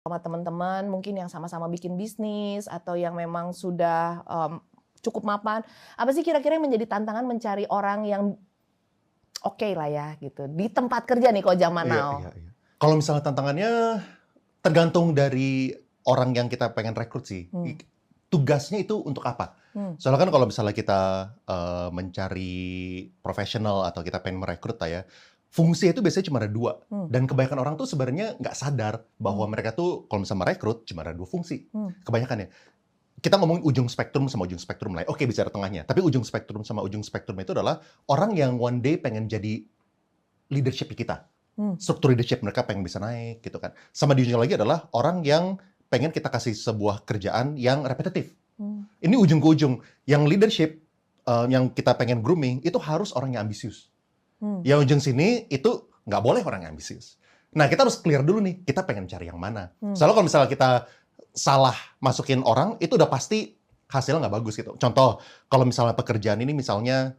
Sama teman-teman mungkin yang sama-sama bikin bisnis atau yang memang sudah, cukup mapan, apa sih kira-kira yang menjadi tantangan mencari orang yang oke lah ya gitu, di tempat kerja nih kalau zaman Iya now? iya iya. Kalau misalnya tantangannya, tergantung dari orang yang kita pengen rekrut sih. Mmm. Tugasnya itu untuk apa? Mmm. Soalnya kan kalau misalnya kita, mencari profesional atau kita pengen merekrut lah ya, fungsi itu biasanya cuma ada 2 Mmm. dan kebanyakan orang tuh sebenarnya nggak sadar bahwa Mmm. mereka tuh kalau misalnya merekrut cuma ada 2 fungsi, Mmm. kebanyakan ya. Kita ngomongin ujung spektrum sama ujung spektrum lah ya, oke bicara tengahnya, tapi ujung spektrum sama ujung spektrum itu adalah orang yang one day pengen jadi leadership kita. Mmm. Struktur leadership mereka pengen bisa naik gitu kan. Sama di ujungnya lagi adalah orang yang pengen kita kasih sebuah kerjaan yang repetitif. Mmm. Ini ujung ke ujung. Yang leadership, yang kita pengen grooming itu harus orang yang ambisius. Mmm. Yang ujung sini itu nggak boleh orang yang ambisius. Nah, kita harus clear dulu nih, kita pengen cari yang mana. Mmm. Soalnya kalau misalnya kita salah masukin orang, itu udah pasti hasilnya nggak bagus gitu. Contoh, kalau misalnya pekerjaan ini misalnya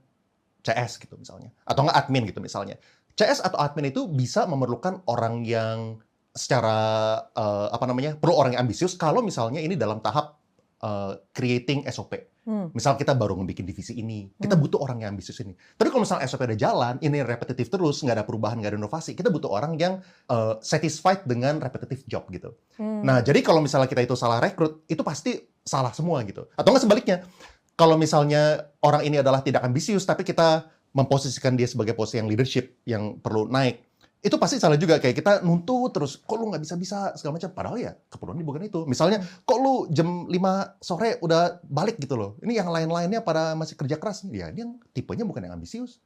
CS gitu misalnya, atau nggak admin gitu misalnya. CS atau admin itu bisa memerlukan orang yang secara, apa namanya, perlu orang yang ambisius kalau misalnya ini dalam tahap, creating SOP. Mmm. Misal kita baru ngebikin divisi ini, kita Mmm. butuh orang yang ambisius ini. Tapi kalau misalnya SOP udah jalan, ini repetitif terus, nggak ada perubahan, nggak ada inovasi, kita butuh orang yang, satisfied dengan repetitive job gitu. Mmm. Nah, jadi kalau misalnya kita itu salah rekrut, itu pasti salah semua gitu. Atau nggak sebaliknya, kalau misalnya orang ini adalah tidak ambisius, tapi kita memposisikan dia sebagai posisi yang leadership, yang perlu naik, itu pasti salah juga. Kayak kita nuntut terus, "Kok lu nggak bisa-bisa?" Segala macam. Padahal ya keperluannya bukan itu. Misalnya, Mmm. "Kok lu jam 5 sore udah balik gitu loh? Ini yang lain-lainnya pada masih kerja keras." Ya ini yang tipenya bukan yang ambisius.